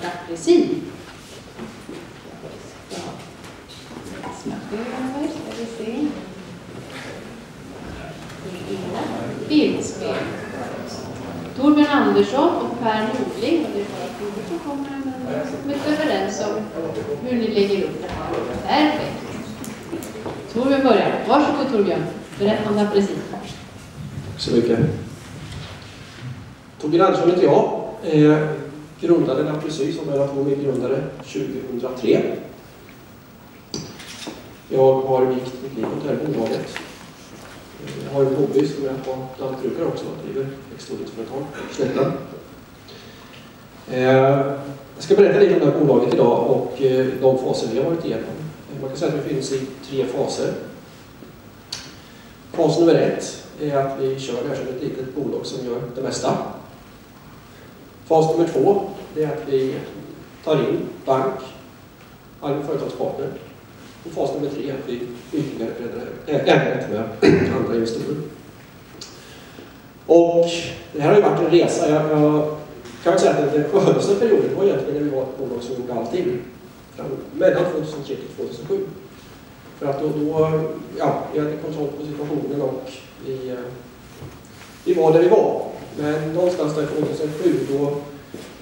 d'Apresi. Bildspel. Torbjörn Andersson och Per Nordling, och det är bara som kommer överens om hur ni lägger upp det här. Perfekt. Torbjörn börjar. Varsågod Torbjörn. Berätta om det precis. Så mycket. Torbjörn Andersson heter jag. Grundade den precis som en av två medgrundare 2003. Jag har vikt mitt liv åt det här bolaget. Jag har en hobby som jag har lantbrukare också. Jag driver växtodlingsföretag på slätten. Jag ska berätta lite om det här bolaget idag och de faser vi har varit igenom. Man kan säga att vi finns i 3 faser. Fas nummer 1 är att vi kör det här som ett litet bolag som gör det mesta. Fas nummer 2 är att vi tar in bank, allmän företagspartner. Och fas nummer 3 är att vi ytterligare äger med andra investorer. Och det här har ju varit en resa. Jag kan väl säga att den skönaste perioden var egentligen när vi var ett bolag som gjorde allting. Mellan 2003 till 2007. För att då vi hade kontroll på situationen och vi var där vi var. Men någonstans där 2007 då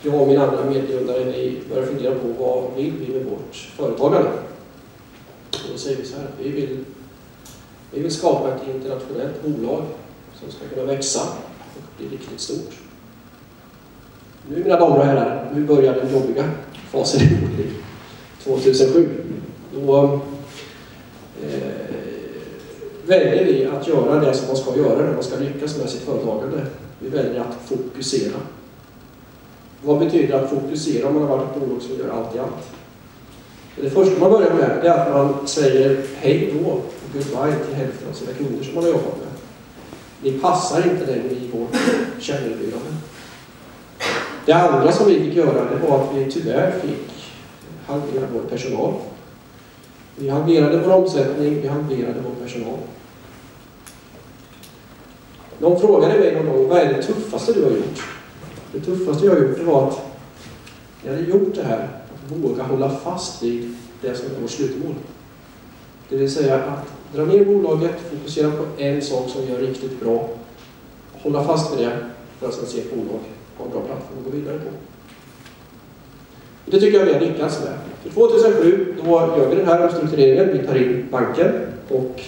jag och min andra medgrundare vi började fundera på vad vill vi med vårt företagande. Och då säger vi så här att vi vill skapa ett internationellt bolag som ska kunna växa och bli riktigt stort. Nu mina damer och herrar, nu börjar den jobbiga fasen i vårt liv. 2007. Då väljer vi att göra det som man ska göra när man ska lyckas med sitt företagande. Vi väljer att fokusera. Vad betyder att fokusera om man har varit ett bolag som gör allt i allt? Det första man börjar med är att man säger hej då och goodbye till hälften av sina kunder som man har jobbat med. Ni passar inte längre i vårt kännerbyggnad. Det andra som vi fick göra det var att vi tyvärr fick halvera vår personal. Vi halverade vår omsättning, vi halverade vår personal. De frågade mig någon gång, vad är det tuffaste du har gjort? Det tuffaste jag har gjort det var att jag hade gjort det här, att våga hålla fast vid det som är vårt slutmål. Det vill säga att dra ner bolaget, fokusera på en sak som gör riktigt bra, hålla fast vid det för att sedan se ett bolag ha en bra plattform att gå vidare på. Det tycker jag vi har lyckats med. För 2007 då gör vi den här omstruktureringen. Vi tar in banken och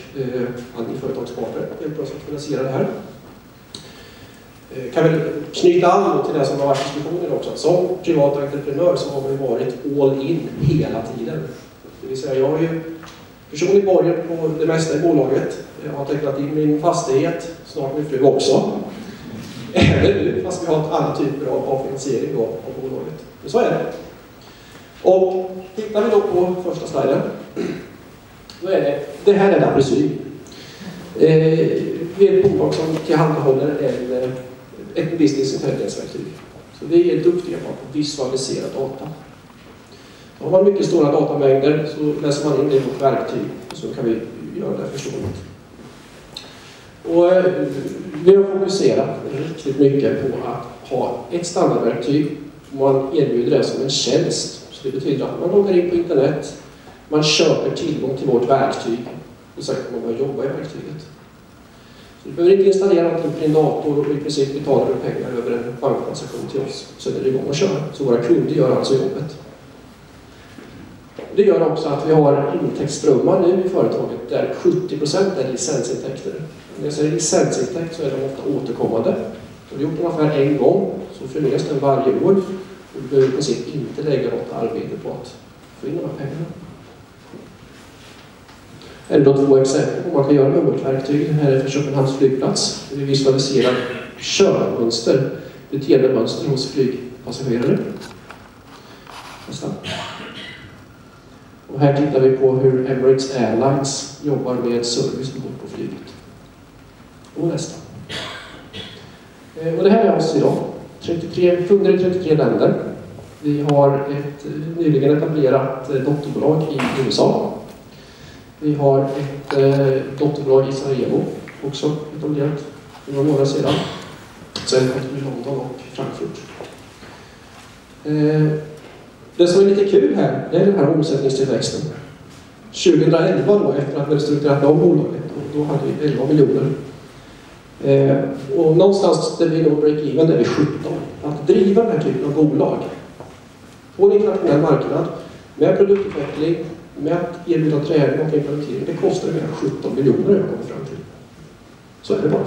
andra företagspartner hjälper oss att finansiera det här. Kan väl knyta an till det som har varit diskussionen också. Som privat entreprenör så har man varit all in hela tiden. Det vill säga jag har ju personlig borgen på det mesta i bolaget. Jag har tecknat in min fastighet, snart min fru också. Även nu, fast vi har ett annat typer av finansiering då av bolaget. Men så är det. Och tittar vi då på första sliden, då är det här är Dapresi. Vi är ett bolag som tillhandahåller ett business intelligence-verktyg. Så vi är duktiga på att visualisera data. Har man mycket stora datamängder så läser man in det i vårt verktyg och så kan vi göra det förståeligt. Och vi har fokuserat riktigt mycket på att ha ett standardverktyg. Man erbjuder det som en tjänst. Så det betyder att man loggar in på internet, man köper tillgång till vårt verktyg och sen kan man börja jobba i verktyget. Så du behöver inte installera någonting på din dator och i princip betalar du pengar över en banktransaktion till oss. Så är det igång och kör. Så våra kunder gör alltså jobbet. Det gör också att vi har intäktsströmmar nu i företaget där 70% är licensintäkter. När jag säger licensintäkt så är de ofta återkommande. Så vi har gjort ungefär en gång, så förnyas den varje år. Och du behöver i princip inte lägga något arbete på att få in de här pengarna. Här är då 2 exempel på vad man kan göra med vårt verktyg. Här är för Köpenhamns flygplats. Vi visualiserar körmönster, beteendemönster hos flygpassagerare. Nästa. Och här tittar vi på hur Emirates Airlines jobbar med service på flyget. Och nästa. Och det här är oss idag. 33 kunder i 33 länder. Vi har ett nyligen etablerat dotterbolag i USA. Vi har ett dotterbolag i Sarajevo också etablerat för några månader sedan. Sen kommer vi London och Frankfurt. Det som är lite kul här, det är den här omsättningstillväxten. 2011 då, efter att vi strukturerat om bolaget, då hade vi 11 miljoner. Och någonstans där vi då break-even, där vi 17. Att driva den här typen av bolag på en internationell marknad med produktutveckling, med att erbjuda träning och implementering, det kostar mer än 17 miljoner jag kommer fram till. Så är det bara.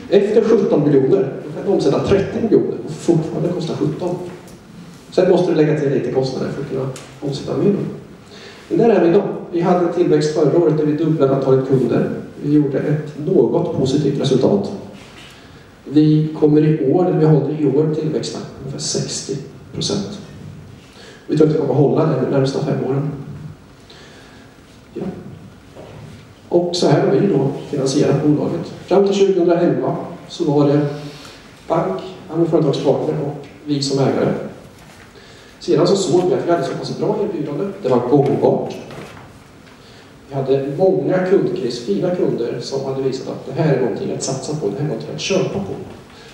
Efter 17 miljoner, då kan du omsätta 30 miljoner och fortfarande kostar 17. Sen måste du lägga till lite kostnader för att kunna omsätta mer. Men där är vi idag. Vi hade en tillväxt förra året där vi dubblade antalet kunder. Vi gjorde ett något positivt resultat. Vi kommer i år, eller vi håller i år tillväxten ungefär 60%. Vi tror att vi kommer hålla det de närmsta 5 åren. Ja. Och så här har vi då finansierat bolaget. Fram till 2011 så var det bank, andra företagspartner och vi som ägare. Sedan så såg vi att vi hade så pass bra erbjudande. Det var gångbart. Vi hade många kundcase, fina kunder som hade visat att det här är någonting att satsa på, det här är någonting att köpa på.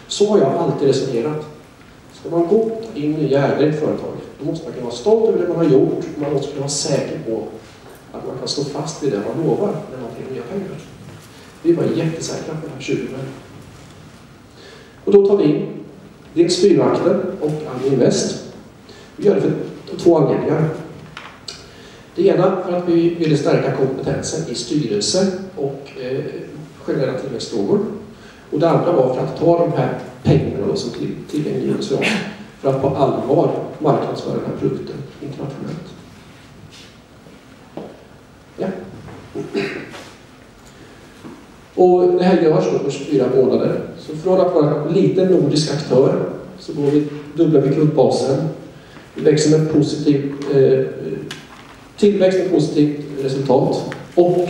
Så har jag alltid resonerat. Ska man gå in nya ägare i ett företag, då måste man kunna vara stolt över det man har gjort och man måste kunna vara säker på att man kan stå fast vid det man lovar när man får nya pengar. Vi var jättesäkra på det här 20 år. Och då tar vi in dels styrvakten och Invest. Vi gör det för 2 anledningar. Det ena för att vi ville stärka kompetensen i styrelse och generella tillväxtfrågor. Och det andra var för att ta de här pengarna då som tillgängliggörs för att på allvar marknadsföra den här produkten internationellt. Ja. Och det här görs då på 24 månader. Så från att vara en liten nordisk aktör så dubblar vi kundbasen. Vi växer med tillväxt med positivt resultat. Och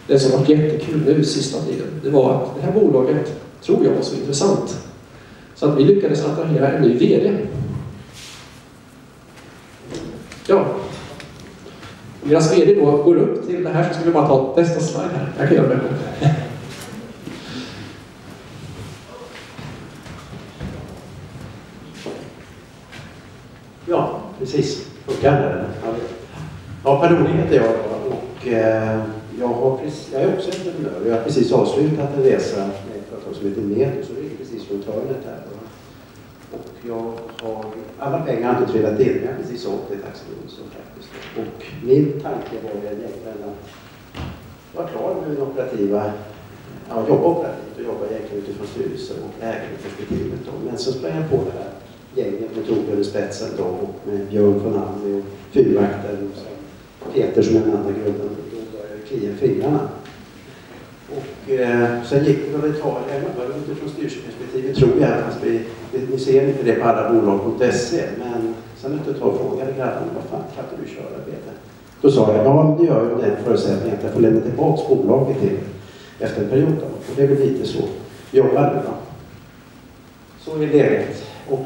det som var jättekul nu sista tiden, det var att det här bolaget tror jag var så intressant. Så att vi lyckades attrahera en ny vd. Ja. Deras vd då går upp till det här, så ska vi bara ta nästa slide här. Jag kan göra det. Ja, precis. Ja, Per Norling heter jag och jag är också entreprenör. Jag har precis avslutat en resa med ett företag som heter Meto, så det är precis runt hörnet här. Och jag har alla pengar inte trillat in, jag har precis sålt ett aktiebolag faktiskt. Och min tanke var egentligen att vara klar med min operativa, jobba operativt och jobba egentligen utifrån styrelse och ägarperspektivet då. Men så sprang jag på det här gänget med Torbjörn i spetsen då och med Björn von Anni och fyrvakten och sen Peter som är den andra grunden. Då började jag klia fingrarna. Och sen gick det väl ett tag, även utifrån styrelseperspektivet tror jag, fast ni ser inte det på alla bolag.se, men sen efter ett tag frågade grabbarna, vad fan kan du köra det? Då sa jag, ja det gör jag den förutsättningen att jag får lämna tillbaka bolaget till efter en period då. Och det är väl lite så jobbar nu då. Så är läget. Och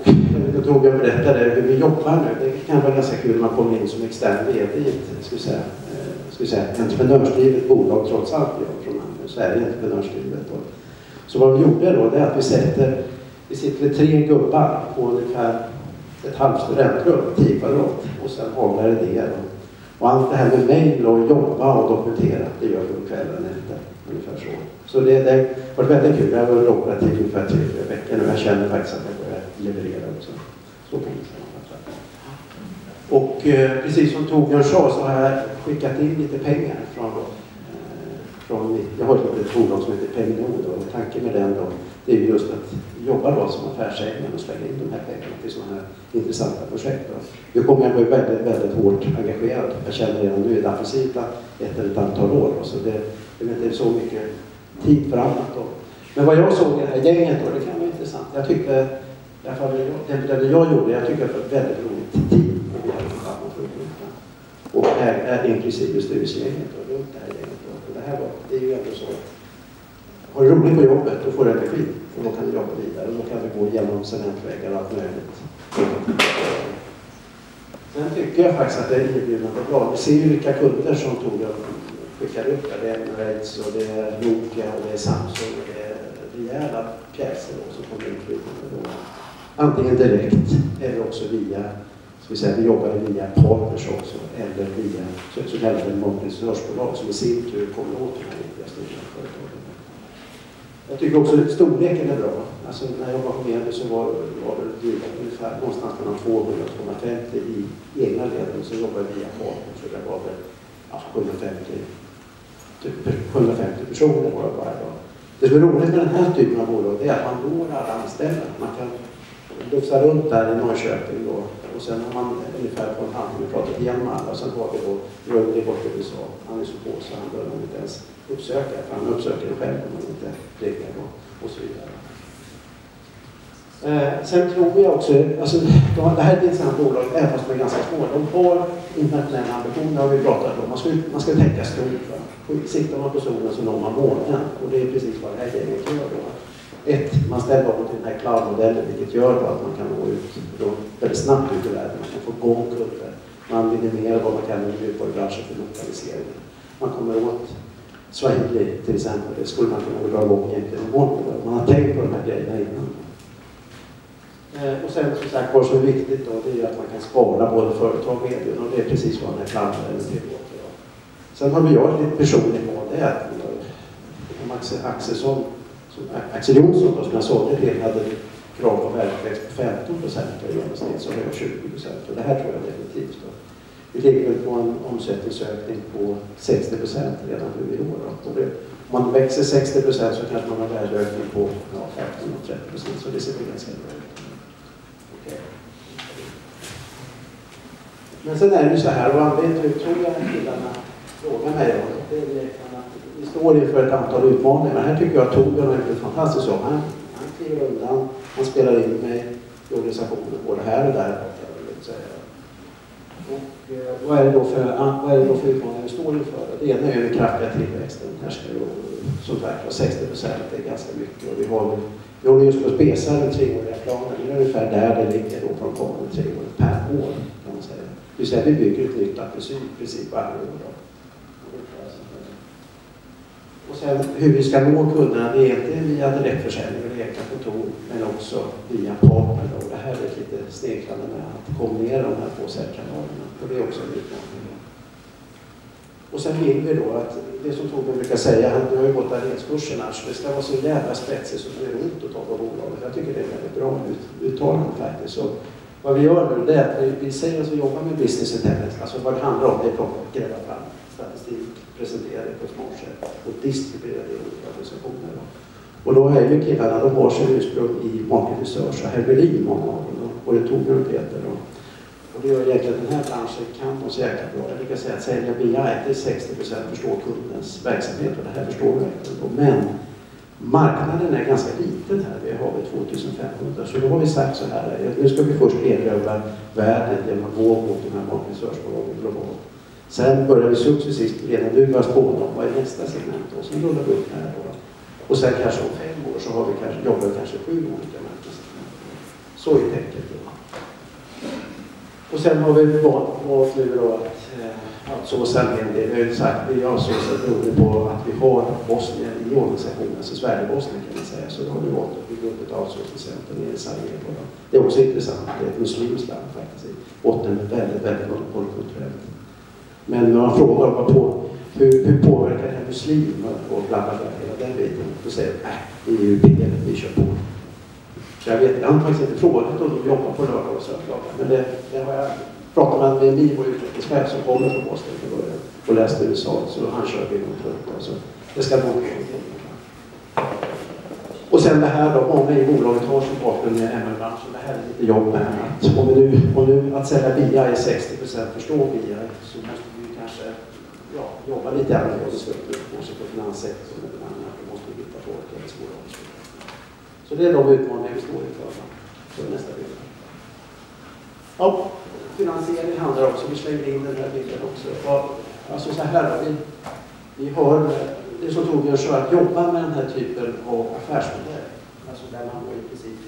då tog jag berättade hur vi jobbar nu. Det kan vara ganska kul när man kommer in som extern vd i ett entreprenörsdrivet bolag trots allt jag från andra. Så är det entreprenörsdrivet. Så vad vi gjorde då, det är att vi sitter 3 gubbar på ungefär ett halvt studentrum, 10 kvadrat. Och sen håller det ner. Och allt det här med mejl och jobba och dokumentera, det gör vi på kvällen efter. Ungefär så. Så det har varit väldigt kul. Jag har varit operativ ungefär 3-4 veckor nu. Jag känner faktiskt att jag börjar leverera också. Så kan man säga. Och precis som Torbjörn sa så har jag skickat in lite pengar från jag har ett bolag som heter Pengnod och tanken med den då, det är just att jobba då som affärsägare och slänga in de här pengarna till sådana här intressanta projekt. Då. Nu kommer jag bli väldigt, väldigt hårt engagerad. Jag känner redan nu i Daffelsita efter ett antal år. Så det är inte så mycket tid framåt då. Men vad jag såg i det här gänget då, det kan vara intressant. Jag tyckte, i alla fall det jag gjorde, jag tycker att det var väldigt roligt tid och vi hade framåt för uppgifterna. Och är inklusive styrelsegänget och runt det här gänget då. Och det är ju ändå så att har du roligt på jobbet, då får du energi. Och då kan du jobba vidare. Och då kan du gå igenom cementväggar och allt möjligt. Sen tycker jag faktiskt att det är erbjudande bra. Vi ser ju vilka kunder som skickar upp. Det är Emirates och det är Nokia och det är Samsung och det är rejäla pjäser som kommer in. Antingen direkt eller också via ska vi säga, vi jobbar via partners också, eller via så kallade marknadsföringsbolag som i sin tur kommer åt de här viktiga stora företagen. Jag tycker också att storleken är bra. Alltså när jag var på Medel så var det ungefär någonstans mellan 200 och 250 i egna leden, så jobbade vi via partners, så det var väl 150 personer var det varje dag. Det som är roligt med den här typen av bolag är att man når alla anställda. Man kan lufsa runt där i Norrköping då, och sen har man ungefär på en halvtimme pratat igenom alla, och sen har vi då Rönnby bort i USA. Han är så på så han behöver inte ens uppsöka, för han uppsöker det själv om man inte ringer och så vidare. Sen tror jag också, alltså det här är ett intressant bolag, även fast de är ganska små. De har internationella ambitioner, har vi pratat om. Man ska tänka stort. Siktar man på solen så når man månen. Och det är precis vad det här gänget gör då. Man ställer om till den här cloud-modellen, vilket gör då att man kan nå ut väldigt snabbt ut i världen. Man kan få igång kunder. Man minimerar vad man kan med mjukvarubranschen för lokalisering. Man kommer åt Swahili till exempel. Det skulle man kunna dra igång egentligen imorgon. Man har tänkt på de här grejerna innan. Och sen som sagt, vad som är viktigt då, det är att man kan spara både företag och medier, och det är precis vad den här cloud-modellen tillåter. Sen har vi gjort lite personligt mål, det är att Axel Jonsson då, som jag såg det, hade krav på världstillväxt på 15% i genomsnitt, så har jag 20%. Och det här tror jag definitivt då. Vi ligger på en omsättningsökning på 60% redan nu i år. Om man växer 60% så kanske man har värdeökning på 15-30%, så det ser vi ganska bra ut. Okay. Men sen är det ju så här, och anledningen till tror jag att killarna frågar mig då, det är att vi står inför ett antal utmaningar. Men här tycker jag att Torbjörn har gjort ett fantastiskt jobb. Han kliver undan, han spelar in mig i organisationen både här och där. Och vad är det då för utmaningar vi står inför? Det ena är den kraftiga tillväxten. Här ska ju som sagt vara 60%, det är ganska mycket. Och vi håller just på att spesa den 3-åriga planen. Det är ungefär där det ligger då på de kommande 3 åren per år, kan man säga. Det vill säga vi bygger ett nytt princip varje år. Då. Och sen hur vi ska nå kunderna, det är inte via direktförsäljning och läkarkontor, men också via partner. Och det här är lite sneglande med att kombinera de här två säljkanalerna. Och det är också en utmaning. Och sen vill vi då att, det som Torbjörn brukar säga, han har ju gått arenskurserna, så det ska vara så jävla spetsigt så det är ont att ta på bolaget. Jag tycker det är väldigt bra uttalande faktiskt. Så vad vi gör nu, det är att vi säger att vi jobbar med business intelligence. Alltså vad det handlar om, det är att gräva fram statistik, presentera det på ett smart sätt och distribuera det i olika organisationer. Och då är ju killarna, de har sin ursprung i market research och Hermelin, många av dem, både Torbjörn och Peter. Och det gör egentligen att den här branschen kan de så jäkla bra. Jag brukar säga att sälja BI, det är 60% förstår kundens verksamhet, och det här förstår vi verkligen. Men marknaden är ganska liten här, vi har 2500, så då har vi sagt så här, nu ska vi först erövra världen genom att gå mot de här market research-bolagen globalt. Sen börjar vi successivt redan nu börja spåna om vad är nästa segment, och sen rullar vi upp här då. Och sen kanske om 5 år så har vi jobbar kanske 7 olika marknadssegment. Så är tänket då. Och sen har vi valt nu då att så sen det är ju sagt, vi har så beroende på att vi har Bosnien i organisationen, alltså Sverige-Bosnien kan man säga, så då har vi valt att bygga upp ett outsourcingcenter nere i Sarajevo. Det är också intressant, det är ett muslimskt land faktiskt i botten, väldigt, väldigt kulturellt. Men när man frågar hur påverkar det här muslimer och bla bla bla, hela den biten, då säger det är ju billigt, vi kör på. Så jag har faktiskt inte frågat om de jobbar på lördag och söndagar, men det har jag pratat med en vår utvecklingschef som kommer från Boston från början och läste USA, så han kör vi något runt. Så det ska nog gå. Och sen det här då, många i bolaget har sin bakgrund med ML-branschen, det här är lite jobb med att om nu att sälja BI är 60% förstår BI, så måste vi kanske jobba lite annorlunda på finanssektorn eller annat, vi måste hitta folk i skolan. Så det är de utmaningar vi står inför för nästa bild. Ja, finansiering handlar också, vi slänger in den här bilden också. Alltså så här, vi har det som Torbjörn sa, att jobba med den här typen av affärsmodell. Alltså där man i princip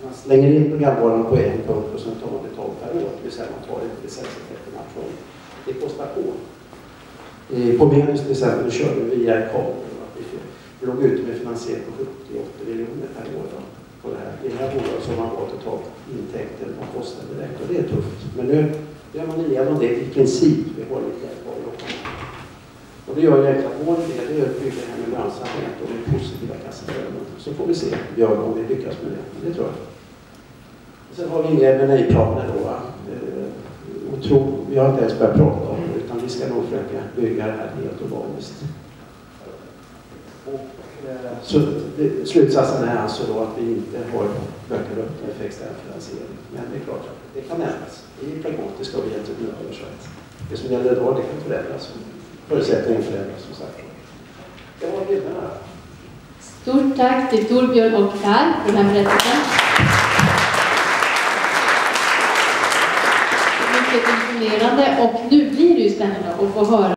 man slänger in programvaran på en punkt och sen tar man betalt per år. Det vill säga man tar inte licenseffekterna från. Det kostar på. På Medus till exempel körde vi via kabel. Vi låg ute med finansiering på 70-80 miljoner per år då, på det här. I det här bolaget som man valt att ta intäkter och kostnader direkt, och det är tufft. Men nu gör man igenom det i princip. Vi har lite kvar att jobba. Och det gör ju egentligen att vår del är att bygga det här med lönsamhet och med positiva kassaflöden. Så får vi se om vi lyckas med det. Det tror jag. Sen har vi inga M&A-planer då. Vi har inte ens börjat prata om det, utan vi ska nog försöka bygga det här helt organiskt. Så slutsatsen är alltså då att vi inte har böcker upp för extern finansiering. Men det är klart att det kan ändras. Vi är pragmatiska och vi är entreprenörer, så att det som gäller idag, det kan förändras. Förutsättningen förändras, som sagt. Det var bilderna. Stort tack till Torbjörn och Per för den här berättelsen. Mycket imponerande, och nu blir det ju spännande att få höra